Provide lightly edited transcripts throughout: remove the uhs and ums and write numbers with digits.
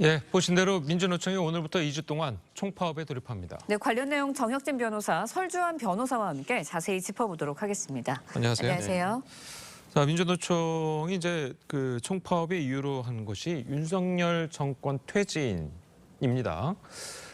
예, 보신 대로 민주노총이 오늘부터 2주 동안 총파업에 돌입합니다. 네, 관련 내용 정혁진 변호사, 설주환 변호사와 함께 자세히 짚어보도록 하겠습니다. 안녕하세요. 안녕하세요. 자, 민주노총이 이제 그 총파업의 이유로 한 것이 윤석열 정권 퇴진입니다.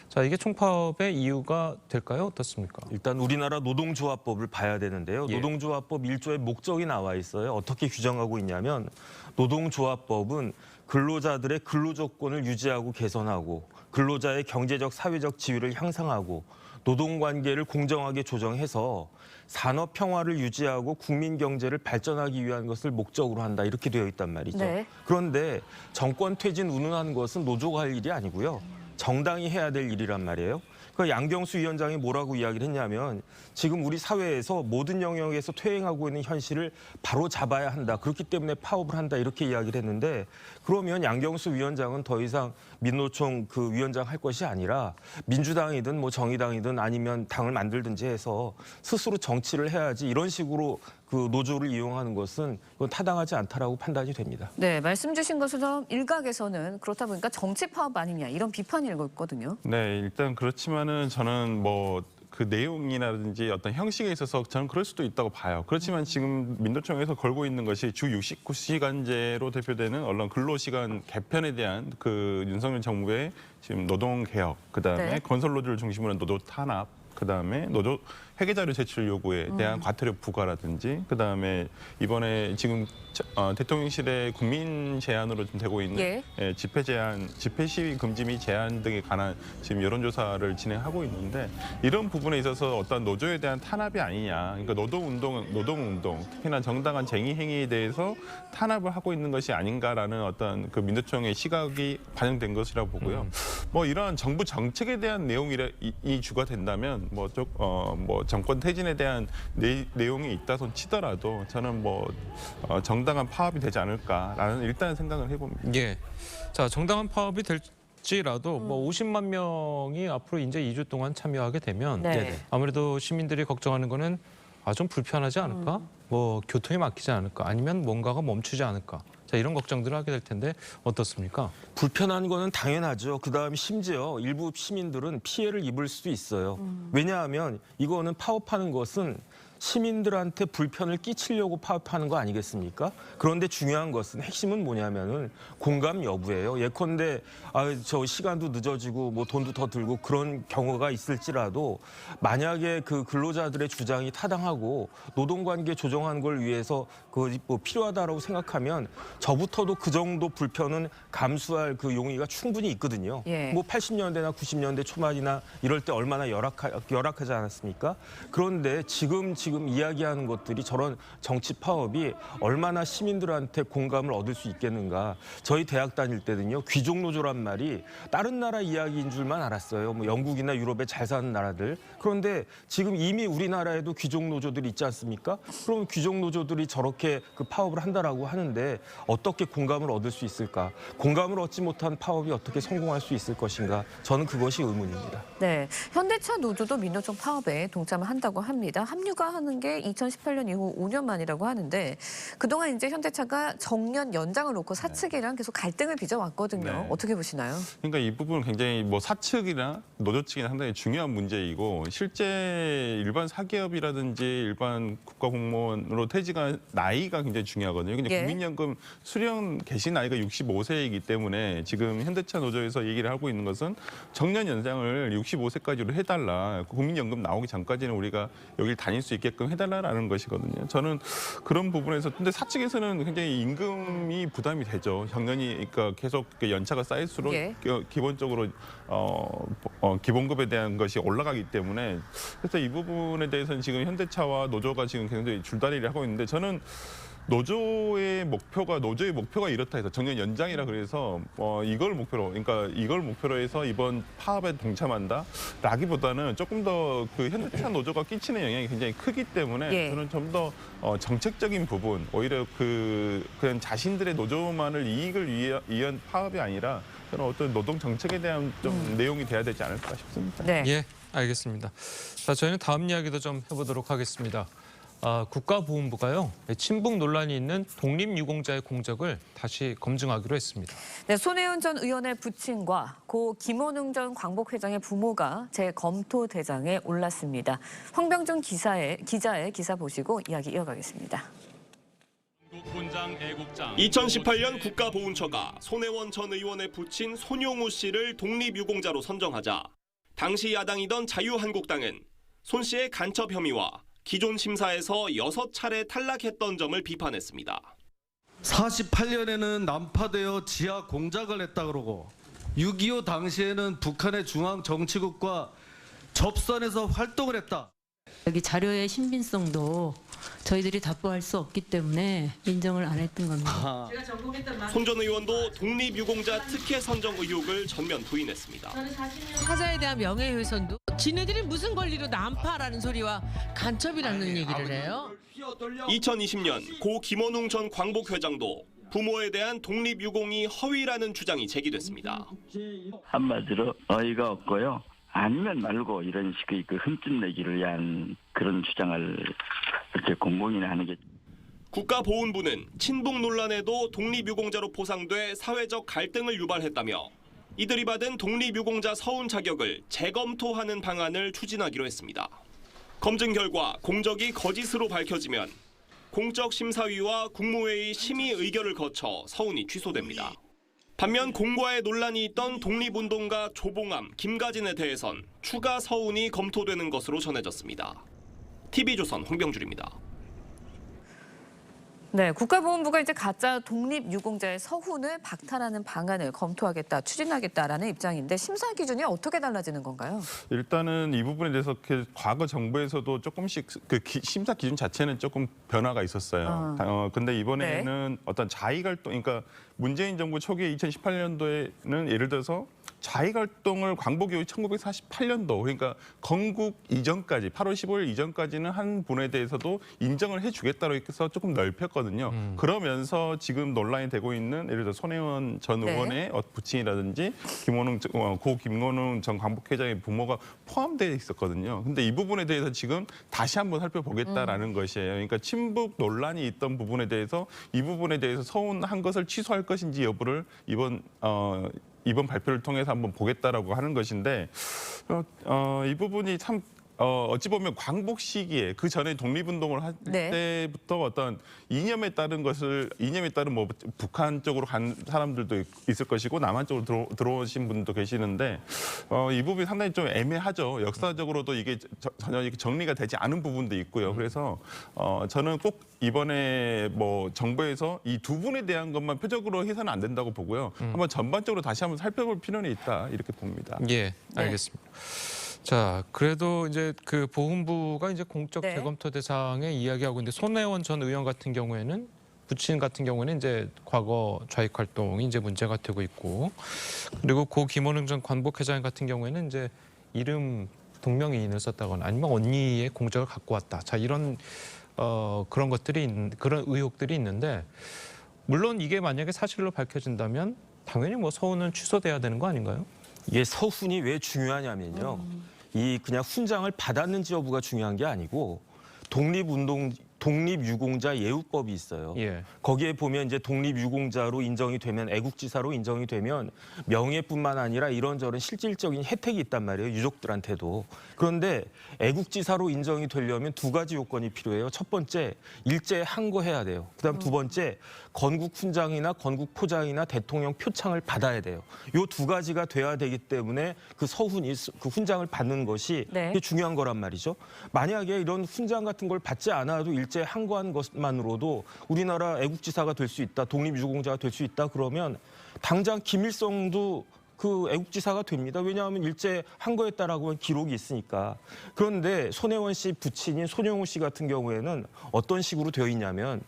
자, 이게 총파업의 이유가 될까요? 어떻습니까? 일단 우리나라 노동조합법을 봐야 되는데요. 예. 노동조합법 1조에 목적이 나와 있어요. 어떻게 규정하고 있냐면 노동조합법은 근로자들의 근로조건을 유지하고 개선하고 근로자의 경제적, 사회적 지위를 향상하고 노동관계를 공정하게 조정해서 산업 평화를 유지하고 국민 경제를 발전하기 위한 것을 목적으로 한다. 이렇게 되어 있단 말이죠. 네. 그런데 정권 퇴진 운운하는 것은 노조가 할 일이 아니고요. 정당이 해야 될 일이란 말이에요. 그 양경수 위원장이 뭐라고 이야기를 했냐면 지금 우리 사회에서 모든 영역에서 퇴행하고 있는 현실을 바로 잡아야 한다. 그렇기 때문에 파업을 한다. 이렇게 이야기를 했는데 그러면 양경수 위원장은 더 이상 민노총 그 위원장 할 것이 아니라 민주당이든 뭐 정의당이든 아니면 당을 만들든지 해서 스스로 정치를 해야지 이런 식으로 그 노조를 이용하는 것은 그건 타당하지 않다라고 판단이 됩니다. 네, 말씀 주신 것처럼 일각에서는 그렇다 보니까 정치 파업 아니냐 이런 비판이 일고 있거든요. 네, 일단 그렇지만은 저는 뭐 그 내용이라든지 어떤 형식에 있어서 저는 그럴 수도 있다고 봐요. 그렇지만 지금 민노총에서 걸고 있는 것이 주 69시간제로 대표되는 언론 근로시간 개편에 대한 그 윤석열 정부의 지금 노동개혁, 그다음에 네. 건설노조를 중심으로 한 노조 탄압, 그다음에 노조 회계자료 제출 요구에 대한 과태료 부과라든지 그다음에 이번에 지금 대통령실의 국민 제안으로 좀 되고 있는 예. 집회 제한, 집회 시위 금지 및 제한 등에 관한 지금 여론조사를 진행하고 있는데 이런 부분에 있어서 어떤 노조에 대한 탄압이 아니냐, 그러니까 노동운동, 특히나 정당한 쟁의 행위에 대해서 탄압을 하고 있는 것이 아닌가라는 어떤 그 민노총의 시각이 반영된 것이라고 보고요. 뭐 이러한 정부 정책에 대한 이 주가 된다면 뭐 정권 퇴진에 대한 내용이 있다손 치더라도 저는 뭐 정당한 파업이 되지 않을까라는 일단 생각을 해봅니다. 예. 자, 정당한 파업이 될지라도 뭐 50만 명이 앞으로 이제 2주 동안 참여하게 되면 네. 아무래도 시민들이 걱정하는 거는 좀 불편하지 않을까? 뭐 교통이 막히지 않을까? 아니면 뭔가가 멈추지 않을까? 자, 이런 걱정들을 하게 될 텐데 어떻습니까? 불편한 거는 당연하죠. 그다음에 심지어 일부 시민들은 피해를 입을 수도 있어요. 왜냐하면 이거는 파업하는 것은 시민들한테 불편을 끼치려고 파업하는 거 아니겠습니까? 그런데 중요한 것은 핵심은 뭐냐면은 공감 여부예요. 예컨대 저 시간도 늦어지고 뭐 돈도 더 들고 그런 경우가 있을지라도 만약에 그 근로자들의 주장이 타당하고 노동관계 조정하는 걸 위해서 그 뭐 필요하다라고 생각하면 저부터도 그 정도 불편은 감수할 그 용의가 충분히 있거든요. 예. 뭐 80년대나 90년대 초반이나 이럴 때 얼마나 열악하지 않았습니까? 그런데 지금 이야기하는 것들이 저런 정치 파업이 얼마나 시민들한테 공감을 얻을 수 있겠는가. 저희 대학 다닐 때는요. 귀족 노조란 말이 다른 나라 이야기인 줄만 알았어요. 뭐 영국이나 유럽에 잘 사는 나라들. 그런데 지금 이미 우리나라에도 귀족 노조들이 있지 않습니까? 그럼 귀족 노조들이 저렇게 그 파업을 한다라고 하는데 어떻게 공감을 얻을 수 있을까? 공감을 얻지 못한 파업이 어떻게 성공할 수 있을 것인가? 저는 그것이 의문입니다. 네, 현대차 노조도 민노총 파업에 동참을 한다고 합니다. 합류가 하는 게 2018년 이후 5년 만이라고 하는데 그동안 이제 현대차가 정년 연장을 놓고 사측이랑 계속 갈등을 빚어왔거든요. 네. 어떻게 보시나요? 그러니까 이 부분은 굉장히 뭐 사측이나 노조 측이나 상당히 중요한 문제이고 실제 일반 사기업이라든지 일반 국가공무원으로 퇴직한 나이가 굉장히 중요하거든요. 근데 예. 국민연금 수령 개시 나이가 65세이기 때문에 지금 현대차 노조에서 얘기를 하고 있는 것은 정년 연장을 65세까지로 해달라. 국민연금 나오기 전까지는 우리가 여기를 다닐 수 있게끔 해달라는 것이거든요. 저는 그런 부분에서 근데 사측에서는 굉장히 임금이 부담이 되죠. 정년이 그러니까 계속 연차가 쌓일수록 예. 기본적으로 기본급에 대한 것이 올라가기 때문에 그래서 이 부분에 대해서는 지금 현대차와 노조가 지금 굉장히 줄다리를 하고 있는데 저는 노조의 목표가 이렇다 해서 정년 연장이라 그래서 이걸 목표로 해서 이번 파업에 동참한다라기보다는 조금 더 그 현대차 노조가 끼치는 영향이 굉장히 크기 때문에 예. 저는 좀 더 정책적인 부분 오히려 그냥 자신들의 노조만을 이익을 위한 파업이 아니라 저는 어떤 노동 정책에 대한 좀 내용이 돼야 되지 않을까 싶습니다. 네. 예, 알겠습니다. 자, 저희는 다음 이야기도 좀 해보도록 하겠습니다. 국가보훈부가요, 친북 논란이 있는 독립유공자의 공적을 다시 검증하기로 했습니다. 네, 손혜원 전 의원의 부친과 고 김원웅 전 광복회장의 부모가 재검토 대장에 올랐습니다. 황병준 기자의 기사 보시고 이야기 이어가겠습니다. 2018년 국가보훈처가 손혜원 전 의원의 부친 손용우 씨를 독립유공자로 선정하자 당시 야당이던 자유한국당은 손 씨의 간첩 혐의와 기존 심사에서 6차례 탈락했던 점을 비판했습니다. 48년에는 난파되어 지하 공작을 했다 그러고 6.25 당시에는 북한의 중앙정치국과 접선해서 활동을 했다. 여기 자료의 신빙성도 저희들이 답보할 수 없기 때문에 인정을 안 했던 겁니다. 손 전 의원도 독립유공자 특혜 선정 의혹을 전면 부인했습니다. 사자에 대한 명예훼손도 지네들이 무슨 권리로 난파라는 소리와 간첩이라는 얘기를 해요? 2020년 고 김원웅 전 광복회장도 부모에 대한 독립유공이 허위라는 주장이 제기됐습니다. 한마디로 어이가 없고요. 아니면 말고 이런 식의 그 흠집 내기를 위한 그런 주장을 그렇게 공공연히 하는 게. 국가보훈부는 친북 논란에도 독립유공자로 포상돼 사회적 갈등을 유발했다며 이들이 받은 독립유공자 서훈 자격을 재검토하는 방안을 추진하기로 했습니다. 검증 결과 공적이 거짓으로 밝혀지면 공적심사위와 국무회의 심의 의결을 거쳐 서훈이 취소됩니다. 반면 공과에 논란이 있던 독립운동가 조봉암, 김가진에 대해선 추가 서훈이 검토되는 것으로 전해졌습니다. TV조선 홍병줄입니다. 네, 국가보훈부가 이제 가짜 독립유공자의 서훈을 박탈하는 방안을 검토하겠다, 추진하겠다라는 입장인데 심사 기준이 어떻게 달라지는 건가요? 일단은 이 부분에 대해서 과거 정부에서도 조금씩 심사 기준 자체는 조금 변화가 있었어요. 근데 이번에는 어떤 자익활동, 그러니까 문재인 정부 초기에 2018년도에는 예를 들어서 자익활동을 광복 이후 1948년도, 그러니까 건국 이전까지 8월 15일 이전까지는 한 분에 대해서도 인정을 해주겠다고 해서 조금 넓혔거든요. 그러면서 지금 논란이 되고 있는 예를 들어 손혜원 전 의원의 부친이라든지 고 김원웅 전 광복회장의 부모가 포함되어 있었거든요. 근데 이 부분에 대해서 지금 다시 한번 살펴보겠다라는 것이에요. 그러니까 친북 논란이 있던 부분에 대해서 이 부분에 대해서 서운한 것을 취소할 것인지 여부를 이번 발표를 통해서 한번 보겠다라고 하는 것인데 이 부분이 참 어찌 보면 광복 시기에 그 전에 독립운동을 할 때부터 어떤 이념에 따른 뭐 북한 쪽으로 간 사람들도 있을 것이고 남한 쪽으로 들어오신 분도 계시는데 이 부분이 상당히 좀 애매하죠. 역사적으로도 이게 전혀 이렇게 정리가 되지 않은 부분도 있고요. 그래서 저는 꼭 이번에 뭐 정부에서 이 두 분에 대한 것만 표적으로 해서는 안 된다고 보고요. 한번 전반적으로 다시 한번 살펴볼 필요는 있다 이렇게 봅니다. 예, 알겠습니다. 자, 그래도 이제 그 보훈부가 이제 공적 재검토 대상에 이야기하고 있는데 손혜원 전 의원 같은 경우에는 부친 같은 경우는 이제 과거 좌익 활동이 이제 문제가 되고 있고, 그리고 고 김원웅 전 광복회장 같은 경우에는 이제 이름 동명이인을 썼다거나 아니면 언니의 공적을 갖고 왔다. 자, 이런 그런 것들이 그런 의혹들이 있는데, 물론 이게 만약에 사실로 밝혀진다면 당연히 뭐 서훈은 취소돼야 되는 거 아닌가요? 이게 서훈이 왜 중요하냐면요. 이 그냥 훈장을 받았는지 여부가 중요한 게 아니고 독립유공자 예우법이 있어요. 예. 거기에 보면 이제 독립유공자로 인정이 되면 애국지사로 인정이 되면 명예뿐만 아니라 이런저런 실질적인 혜택이 있단 말이에요. 유족들한테도. 그런데 애국지사로 인정이 되려면 두 가지 요건이 필요해요. 첫 번째, 일제에 항거해야 돼요. 그다음 두 번째, 건국훈장이나 건국포장이나 대통령 표창을 받아야 돼요. 요 두 가지가 돼야 되기 때문에 그 서훈이 그 훈장을 받는 것이 그게 중요한 거란 말이죠. 만약에 이런 훈장 같은 걸 받지 않아도 일제에 항거한 것만으로도 우리나라 애국지사가 될 수 있다, 독립유공자가 될 수 있다 그러면 당장 김일성도 그 애국지사가 됩니다. 왜냐하면 일제 항거했다라고 하는 기록이 있으니까. 그런데 손혜원 씨 부친인 손용우 씨 같은 경우에는 어떤 식으로 되어 있냐면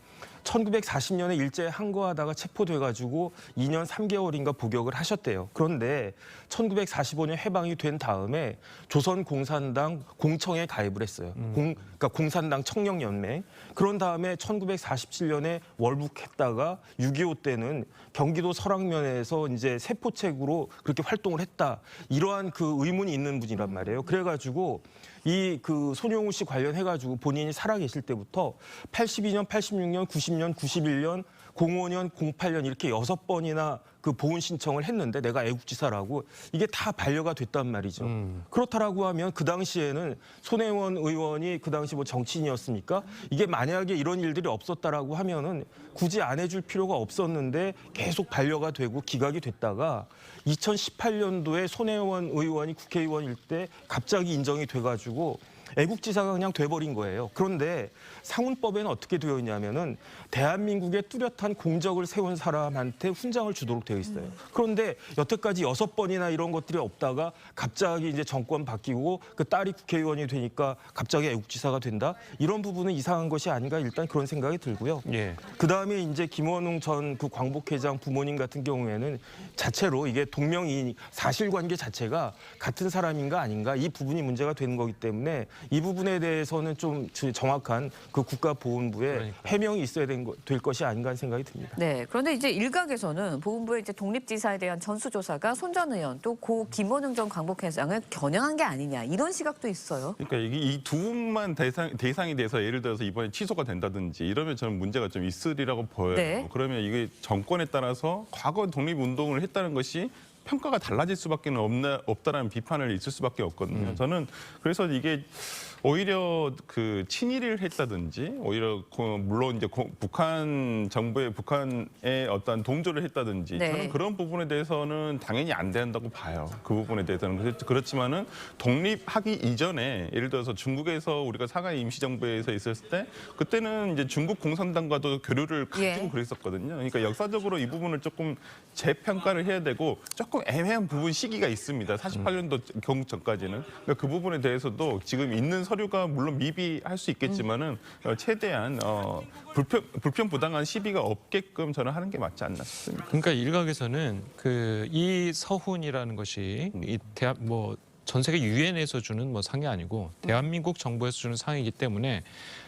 1940년에 일제에 항거하다가 체포돼가지고 2년 3개월인가 복역을 하셨대요. 그런데 1945년 해방이 된 다음에 조선공산당 공청에 가입을 했어요. 그러니까 공산당 청년연맹. 그런 다음에 1947년에 월북했다가 6.25 때는 경기도 설악면에서 이제 세포책으로 그렇게 활동을 했다. 이러한 그 의문이 있는 분이란 말이에요. 그래가지고 이 그 손용우 씨 관련해가지고 본인이 살아계실 때부터 82년, 86년, 90년, 91년, 05년, 08년 이렇게 6번이나 그 보훈 신청을 했는데 내가 애국지사라고 이게 다 반려가 됐단 말이죠. 그렇다라고 하면 그 당시에는 손혜원 의원이 그 당시 뭐 정치인이었습니까? 이게 만약에 이런 일들이 없었다라고 하면은 굳이 안 해줄 필요가 없었는데 계속 반려가 되고 기각이 됐다가 2018년도에 손혜원 의원이 국회의원일 때 갑자기 인정이 돼가지고 애국지사가 그냥 돼버린 거예요. 그런데 상훈법에는 어떻게 되어 있냐면은 대한민국의 뚜렷한 공적을 세운 사람한테 훈장을 주도록 되어 있어요. 그런데 여태까지 6번이나 이런 것들이 없다가 갑자기 이제 정권 바뀌고 그 딸이 국회의원이 되니까 갑자기 애국지사가 된다? 이런 부분은 이상한 것이 아닌가 일단 그런 생각이 들고요. 예. 그다음에 이제 김원웅 전 그 광복회장 부모님 같은 경우에는 자체로 이게 동명이인 사실관계 자체가 같은 사람인가 아닌가 이 부분이 문제가 되는 거기 때문에 이 부분에 대해서는 좀 정확한 그 국가보훈부의 해명이 있어야 될 것이 아닌가 하는 생각이 듭니다. 네. 그런데 이제 일각에서는 보훈부의 이제 독립지사에 대한 전수조사가 손 전 의원 또 고 김원웅 전 광복회장을 겨냥한 게 아니냐 이런 시각도 있어요. 그러니까 이게 이 두 분만 대상이 돼서 예를 들어서 이번에 취소가 된다든지 이러면 저는 문제가 좀 있으리라고 보여요. 네. 그러면 이게 정권에 따라서 과거 독립운동을 했다는 것이 평가가 달라질 수밖에 없다라는 비판을 있을 수밖에 없거든요. 저는 그래서 이게 오히려 그 친일을 했다든지 오히려 물론 이제 북한 정부의 북한에 어떤 동조를 했다든지 네. 저는 그런 부분에 대해서는 당연히 안 된다고 봐요. 그 부분에 대해서는 그렇지만은 독립하기 이전에 예를 들어서 중국에서 우리가 상하이 임시정부에서 있었을 때 그때는 이제 중국 공산당과도 교류를 가지고 예. 그랬었거든요. 그러니까 역사적으로 이 부분을 조금 재평가를 해야 되고 조금 애매한 부분 시기가 있습니다. 48년도 경국 전까지는 그러니까 그 부분에 대해서도 지금 있는 서류가 물론 미비할 수 있겠지만은 최대한 불편 부당한 시비가 없게끔 저는 하는 게 맞지 않나 싶습니다. 그러니까 일각에서는 그 이 서훈이라는 것이 이 대한 전 세계 유엔에서 주는 상이 아니고 대한민국 정부에서 주는 상이기 때문에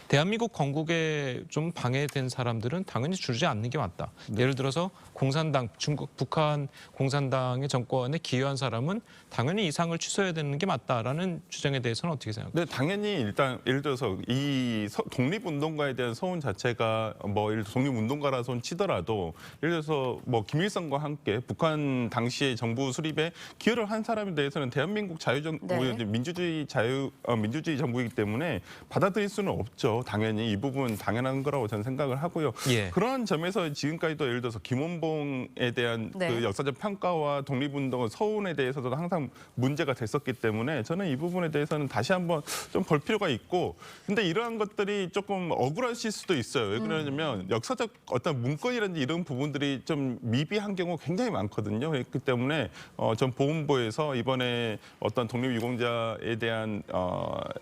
대한민국 건국에 좀 방해된 사람들은 당연히 주지 않는 게 맞다. 예를 들어서 공산당, 북한 공산당의 정권에 기여한 사람은 당연히 이 상을 취소해야 되는 게 맞다라는 주장에 대해서는 어떻게 생각하세요? 네, 당연히 일단 예를 들어서 이 독립운동가에 대한 서훈 자체가 예를 들어 독립운동가라서 치더라도 예를 들어서 김일성과 함께 북한 당시의 정부 수립에 기여를 한 사람에 대해서는 대한민국 네. 민주주의 정부이기 때문에 받아들일 수는 없죠. 당연히 이 부분 당연한 거라고 저는 생각을 하고요. 예. 그러한 점에서 지금까지도 예를 들어서 김원봉에 대한 네. 그 역사적 평가와 독립운동 서훈에 대해서도 항상 문제가 됐었기 때문에 저는 이 부분에 대해서는 다시 한번 좀 볼 필요가 있고 근데 이러한 것들이 조금 억울하실 수도 있어요. 왜 그러냐면 역사적 어떤 문건이라든지 이런 부분들이 좀 미비한 경우 굉장히 많거든요. 그렇기 때문에 전 보훈부에서 이번에 어떤 독립유공자에 대한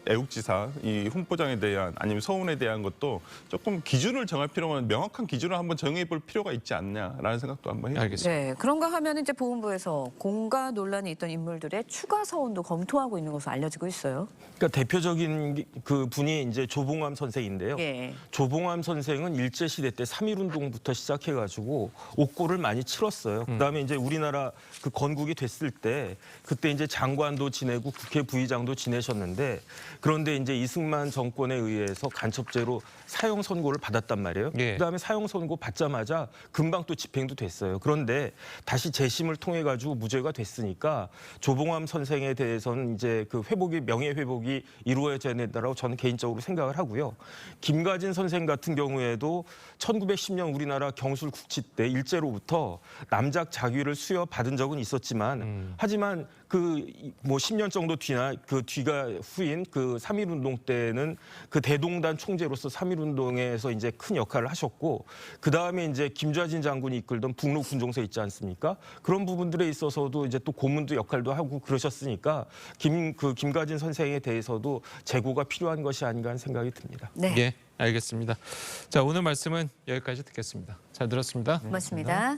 애국지사 이 훈포장에 대한 아니면 서훈에 대한 것도 조금 기준을 정할 필요가 명확한 기준을 한번 정해 볼 필요가 있지 않냐라는 생각도 한번 해요. 알겠습니다. 네. 그런가 하면 이제 보훈부에서 공가 논란이 있던 인물들의 추가 서훈도 검토하고 있는 것으로 알려지고 있어요. 그러니까 대표적인 그 분이 이제 조봉암 선생인데요. 예. 조봉암 선생은 일제 시대 때 3.1운동부터 시작해가지고 옥고를 많이 치렀어요. 그다음에 이제 우리나라 그 건국이 됐을 때 그때 이제 장관도 지내고 국회 부의장도 지내셨는데 그런데 이제 이승만 정권에 의해서 간첩죄로 사형 선고를 받았단 말이에요. 예. 그다음에 사형 선고 받자마자 금방 또 집행도 됐어요. 그런데 다시 재심을 통해 가지고 무죄가 됐으니까 조봉암 선생에 대해서는 이제 그 명예 회복이 이루어져야 된다라고 저는 개인적으로 생각을 하고요. 김가진 선생 같은 경우에도 1910년 우리나라 경술 국치 때 일제로부터 남작 자귀를 수여받은 적은 있었지만 하지만 그 10년 정도 뒤나 그 뒤가 후인 그 3.1운동 때는 그 대동단 총재로서 3.1운동에서 이제 큰 역할을 하셨고 그 다음에 이제 김좌진 장군이 이끌던 북로 군종서 있지 않습니까? 그런 부분들에 있어서도 이제 또 고문도 역할도 하고 그러셨으니까 김가진 선생에 대해서도 재고가 필요한 것이 아닌가 하는 생각이 듭니다. 네. 예, 알겠습니다. 자, 오늘 말씀은 여기까지 듣겠습니다. 잘 들었습니다. 고맙습니다.